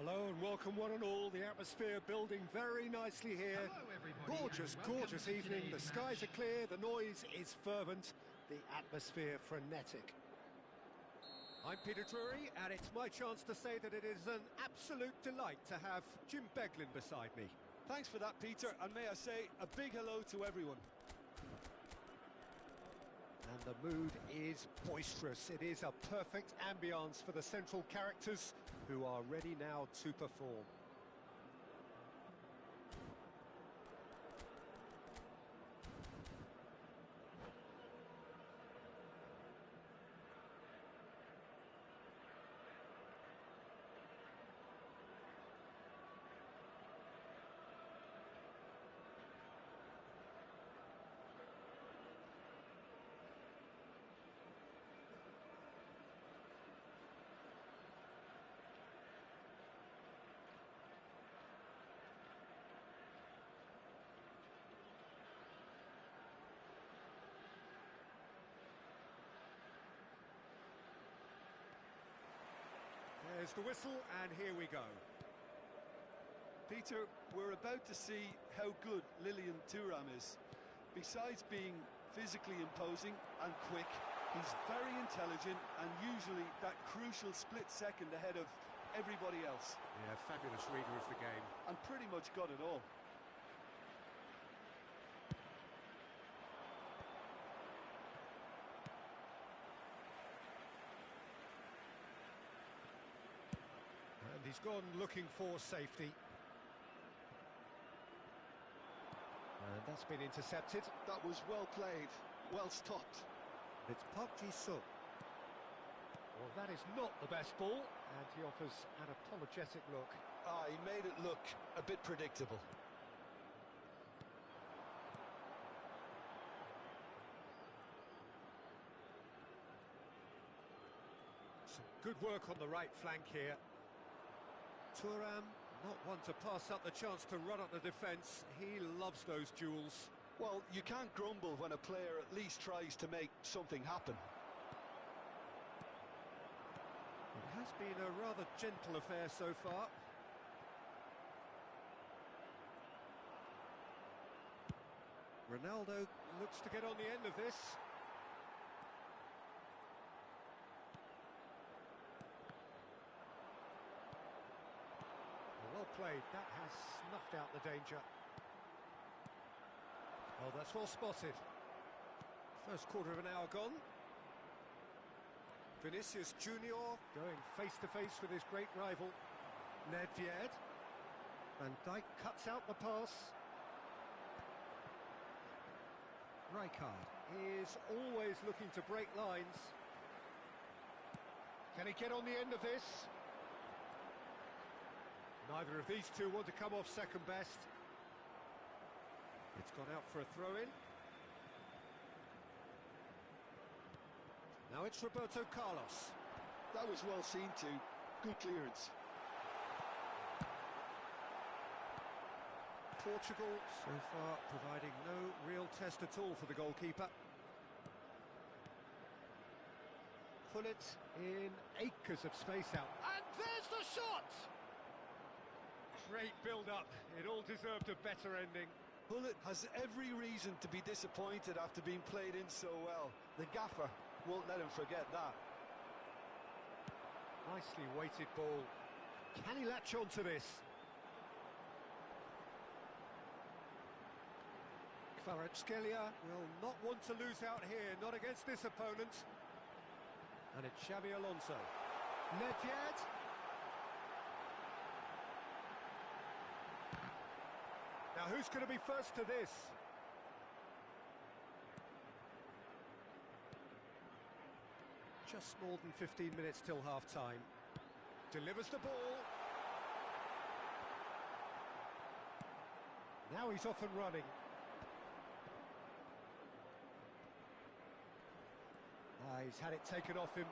Hello and welcome one and all. The atmosphere building very nicely here. Hello, everybody, Gorgeous, and welcome gorgeous to evening. The today's skies match. are clear, the noise is fervent, the atmosphere frenetic. I'm Peter Drury, and it's my chance to say that it is an absolute delight to have Jim Beglin beside me. Thanks for that, Peter, and may I say a big hello to everyone. And the mood is boisterous. It is a perfect ambience for the central characters who are ready now to perform. There's the whistle, and here we go. Peter, we're about to see how good Lilian Thuram is. Besides being physically imposing and quick, he's very intelligent and usually that crucial split second ahead of everybody else. Yeah, fabulous reader of the game. And pretty much got it all. And he's gone looking for safety. And that's been intercepted. That was well played, well stopped. It's Park Ji-sung. Well, that is not the best ball, and he offers an apologetic look. Ah, he made it look a bit predictable. Some good work on the right flank here. Thuram, not one to pass up the chance to run up the defence. He loves those duels. Well, you can't grumble when a player at least tries to make something happen. It has been a rather gentle affair so far. Ronaldo looks to get on the end of this. Well played, that has snuffed out the danger. Oh, that's well spotted. First quarter of an hour gone. Vinicius Junior going face to face with his great rival, Nedved. Van Dijk cuts out the pass. Rijkaard is always looking to break lines. Can he get on the end of this? Neither of these two want to come off second best. It's gone out for a throw-in. Now it's Roberto Carlos. That was well seen too. Good clearance. Portugal so far providing no real test at all for the goalkeeper. Pull it in acres of space out. And there's the shot! Great build-up. It all deserved a better ending. Bullet has every reason to be disappointed after being played in so well. The gaffer won't let him forget that. Nicely weighted ball. Can he latch on to this? Kvaratskhelia will not want to lose out here, not against this opponent. And it's Xabi Alonso. Nedved. Now who's going to be first to this? Just more than 15 minutes till half-time. Delivers the ball. Now he's off and running. He's had it taken off him.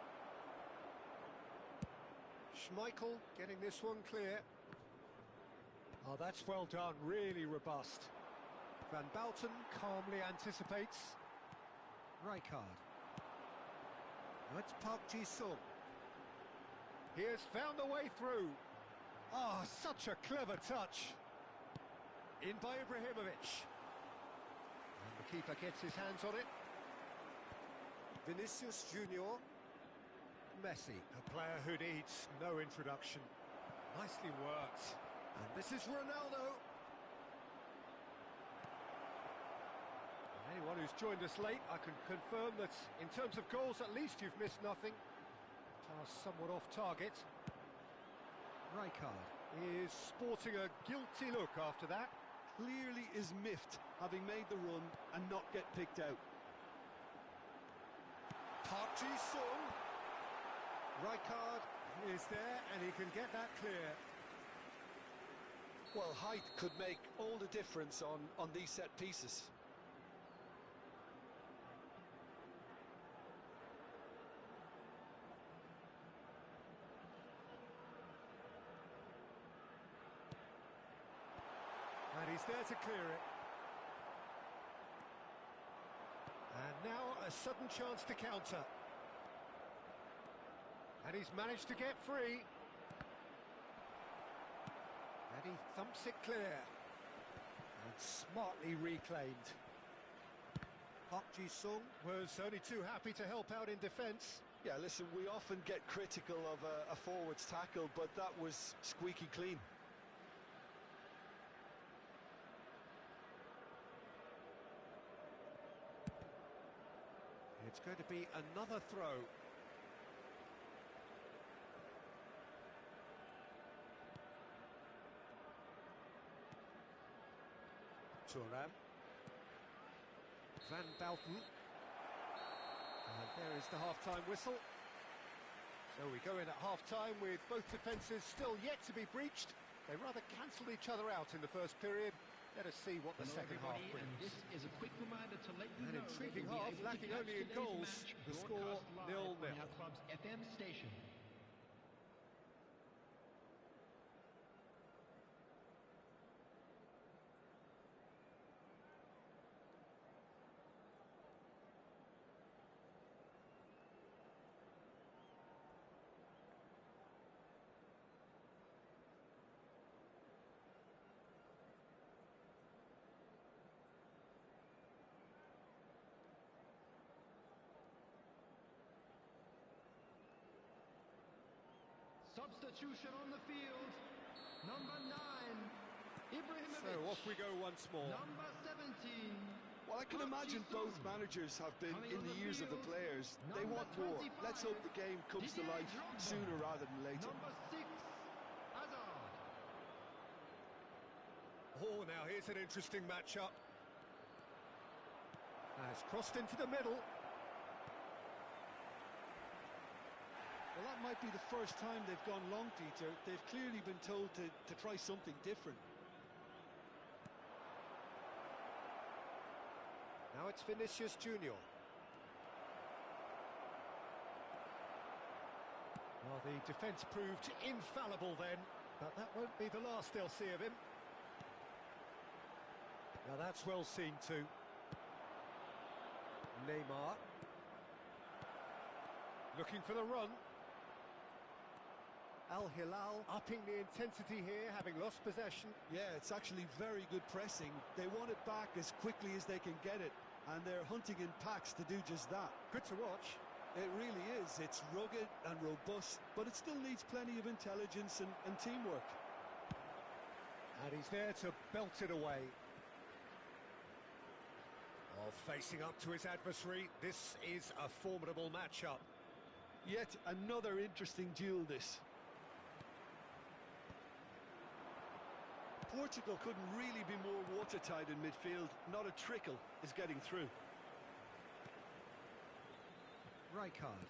Schmeichel getting this one clear. Oh, that's well done, really robust. Van Bouten calmly anticipates. Rijkaard. Now it's Park Ji-sung. He has found a way through. Ah, such a clever touch. In by Ibrahimovic. And the keeper gets his hands on it. Vinicius Junior. Messi. A player who needs no introduction. Nicely worked. And this is Ronaldo. Anyone who's joined us late, I can confirm that in terms of goals, at least you've missed nothing. Pass somewhat off target. Rijkaard is sporting a guilty look after that. Clearly is miffed, having made the run and not get picked out. Park Ji-sung. Rijkaard is there and he can get that clear. Well, height could make all the difference on these set pieces. And he's there to clear it. And now a sudden chance to counter. And he's managed to get free. And he thumps it clear. And smartly reclaimed. Park Ji-sung was only too happy to help out in defence. Yeah, listen, we often get critical of a forward's tackle, but that was squeaky clean. It's going to be another throw. Thuram. Van Bauten. And there is the half-time whistle. So we go in at half-time with both defences still yet to be breached. They rather cancelled each other out in the first period. Let us see what the second half brings. And this is a quick reminder to let you An know intriguing that half, we'll be able to lacking catch only in today's goals. match The score broadcast live 0-0. on our club's FM station. Substitution on the field. Number 9, Ibrahimovic. So off we go once more. Number 17. Well, I can imagine both managers have been in the ears of the players. They want more. Let's hope the game comes to life sooner rather than later. Number 6, Hazard. Oh, now here's an interesting matchup. It's crossed into the middle. Well, that might be the first time they've gone long, Peter. They've clearly been told to try something different. Now it's Vinicius Junior. Well, the defence proved infallible then, but that won't be the last they'll see of him. Now that's well seen too. Neymar. Looking for the run. Al Hilal upping the intensity here, having lost possession. Yeah, it's actually very good pressing. They want it back as quickly as they can get it, and they're hunting in packs to do just that. Good to watch. It really is. It's rugged and robust, but it still needs plenty of intelligence and teamwork. And he's there to belt it away. Oh, facing up to his adversary, this is a formidable matchup. Yet another interesting duel, this. Portugal couldn't really be more watertight in midfield. Not a trickle is getting through. Rijkaard.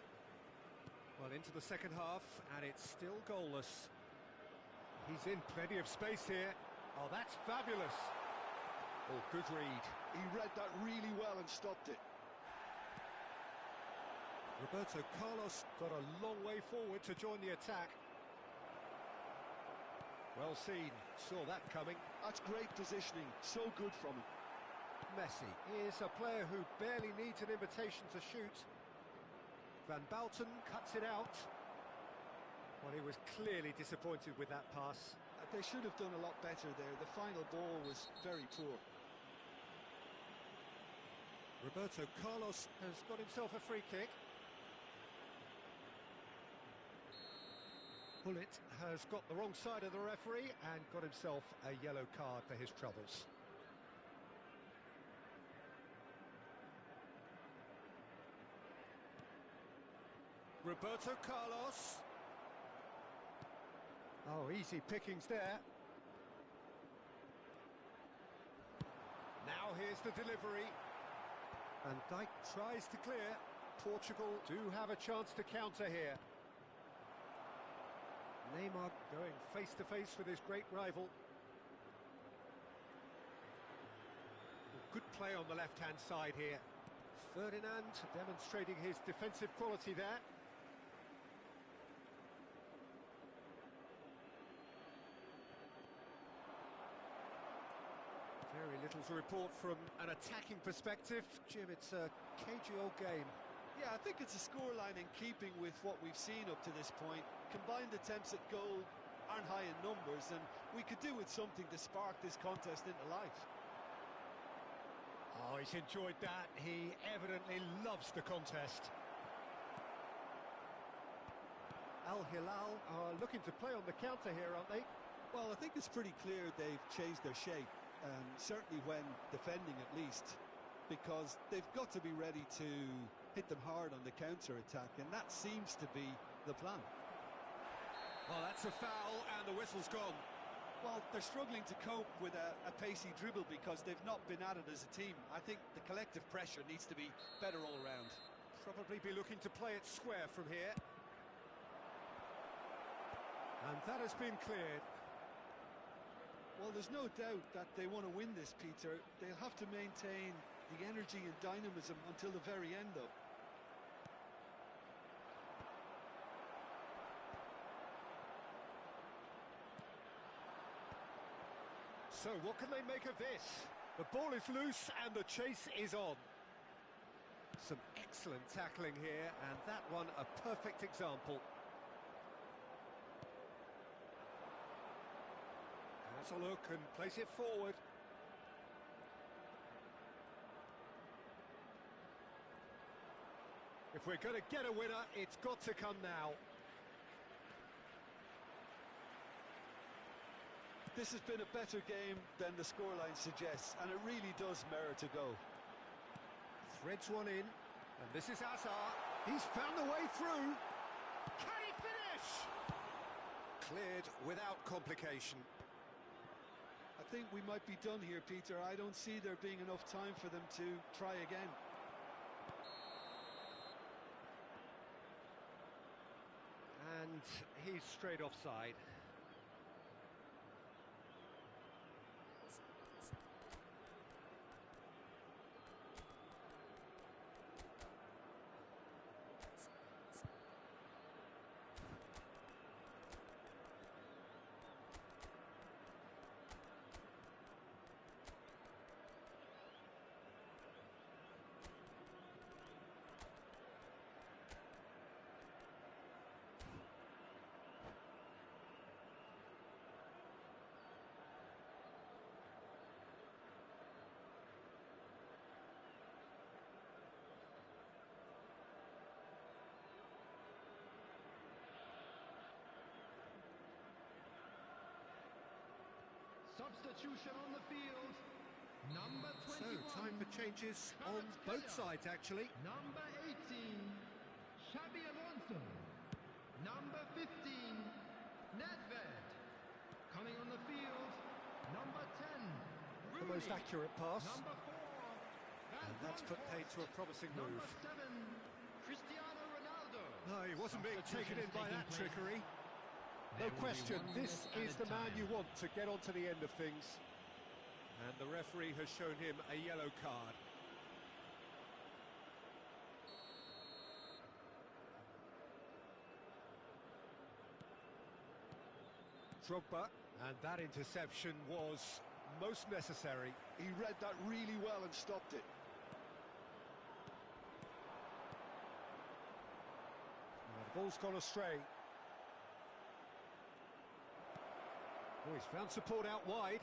Well, into the second half, and it's still goalless. He's in plenty of space here. Oh, that's fabulous. Oh, good read. He read that really well and stopped it. Roberto Carlos got a long way forward to join the attack. Well seen, saw that coming. That's great positioning, so good from him. Messi is a player who barely needs an invitation to shoot. Van Bauten cuts it out. Well, he was clearly disappointed with that pass. They should have done a lot better there. The final ball was very poor. Roberto Carlos has got himself a free kick. Bullet has got the wrong side of the referee and got himself a yellow card for his troubles. Roberto Carlos. Oh, easy pickings there. Now here's the delivery. And Dijk tries to clear. Portugal do have a chance to counter here. Neymar going face-to-face with his great rival. Good play on the left-hand side here. Ferdinand demonstrating his defensive quality there. Very little to report from an attacking perspective. Jim, it's a cagey old game. Yeah, I think it's a scoreline in keeping with what we've seen up to this point. Combined attempts at goal aren't high in numbers, and we could do with something to spark this contest into life. Oh, he's enjoyed that. He evidently loves the contest. Al Hilal are looking to play on the counter here, aren't they? Well, I think it's pretty clear they've changed their shape, certainly when defending at least, because they've got to be ready to hit them hard on the counter-attack, and that seems to be the plan. Well, that's a foul, and the whistle's gone. Well, they're struggling to cope with a pacey dribble because they've not been at it as a team. I think the collective pressure needs to be better all around. Probably be looking to play it square from here. And that has been cleared. Well, there's no doubt that they want to win this, Peter. They'll have to maintain the energy and dynamism until the very end, though. So what can they make of this? The ball is loose and the chase is on. Some excellent tackling here, and that one a perfect example. Has a look and place it forward. If we're going to get a winner, it's got to come now. This has been a better game than the scoreline suggests, and it really does merit a go. Threads one in, and this is Hazard. He's found a way through. Can he finish? Cleared without complication. I think we might be done here, Peter. I don't see there being enough time for them to try again. And he's straight offside. Substitution on the field. Number 21. So, time for changes on both sides, actually. Number 18, Xabi Alonso. Number 15, Nedved. Coming on the field, number 10, The most accurate pass. Number 4, And that's put paid to a promising move. Number 7, Cristiano Ronaldo. No, he wasn't being taken in by that trickery. No There will be question, 1 this minute is at the a man time. you want to get on to the end of things. And the referee has shown him a yellow card. Drogba, and that interception was most necessary. He read that really well and stopped it. The ball's gone astray. Oh, he's found support out wide.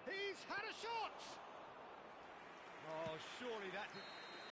He's had a shot! Oh, surely that didn't...